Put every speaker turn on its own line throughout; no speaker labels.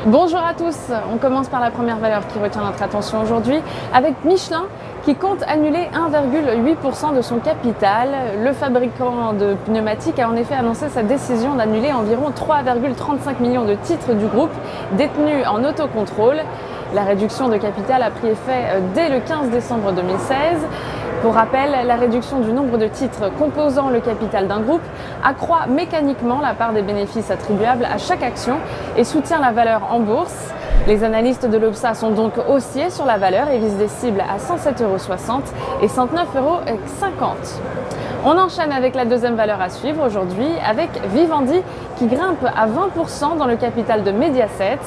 Bonjour à tous, on commence par la première valeur qui retient notre attention aujourd'hui avec Michelin qui compte annuler 1,8% de son capital. Le fabricant de pneumatiques a en effet annoncé sa décision d'annuler environ 3,35 millions de titres du groupe détenus en autocontrôle. La réduction de capital a pris effet dès le 15 décembre 2016. Pour rappel, la réduction du nombre de titres composant le capital d'un groupe accroît mécaniquement la part des bénéfices attribuables à chaque action et soutient la valeur en bourse. Les analystes de l'Obsa sont donc haussiers sur la valeur et visent des cibles à 107,60 € et 109,50 €. On enchaîne avec la deuxième valeur à suivre aujourd'hui avec Vivendi qui grimpe à 20% dans le capital de Mediaset.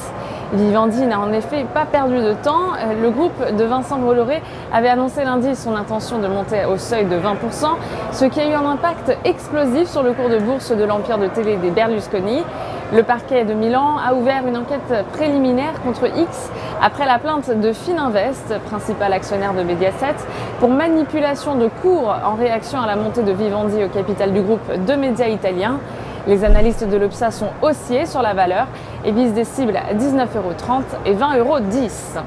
Vivendi n'a en effet pas perdu de temps. Le groupe de Vincent Bolloré avait annoncé lundi son intention de monter au seuil de 20%, ce qui a eu un impact explosif sur le cours de bourse de l'empire de télé des Berlusconi. Le parquet de Milan a ouvert une enquête préliminaire contre X après la plainte de Fininvest, principal actionnaire de Mediaset, pour manipulation de cours en réaction à la montée de Vivendi au capital du groupe de médias italiens. Les analystes de l'Obsa sont haussiers sur la valeur et visent des cibles à 19,30 € et 20,10 €.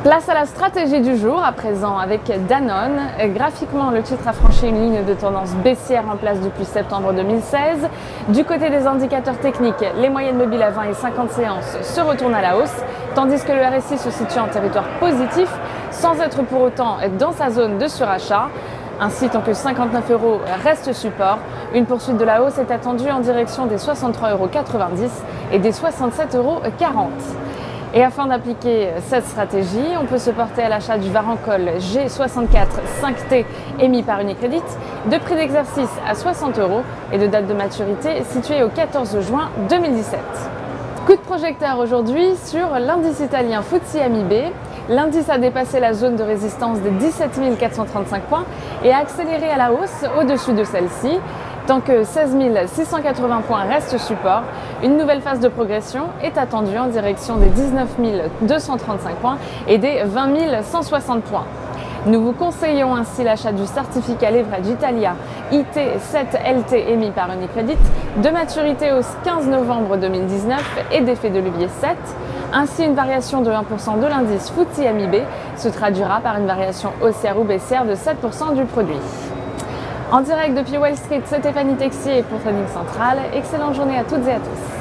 Place à la stratégie du jour à présent avec Danone. Graphiquement, le titre a franchi une ligne de tendance baissière en place depuis septembre 2016. Du côté des indicateurs techniques, les moyennes mobiles à 20 et 50 séances se retournent à la hausse, tandis que le RSI se situe en territoire positif sans être pour autant dans sa zone de surachat. Ainsi, tant que 59 € reste support, une poursuite de la hausse est attendue en direction des 63,90 € et des 67,40 €. Et afin d'appliquer cette stratégie, on peut se porter à l'achat du Varancol G64 5T émis par Unicredit, de prix d'exercice à 60 € et de date de maturité située au 14 juin 2017. Coup de projecteur aujourd'hui sur l'indice italien FTSE MIB. L'indice a dépassé la zone de résistance des 17 435 points et a accéléré à la hausse au-dessus de celle-ci. Tant que 16 680 points restent support, une nouvelle phase de progression est attendue en direction des 19 235 points et des 20 160 points. Nous vous conseillons ainsi l'achat du certificat Leverage Italia IT7LT émis par Unicredit, de maturité au 15 novembre 2019 et d'effet de levier 7. Ainsi, une variation de 1% de l'indice FTSE MIB se traduira par une variation haussière ou baissière de 7% du produit. En direct depuis Wall Street, c'est Stéphanie Texier pour Trading Central. Excellente journée à toutes et à tous.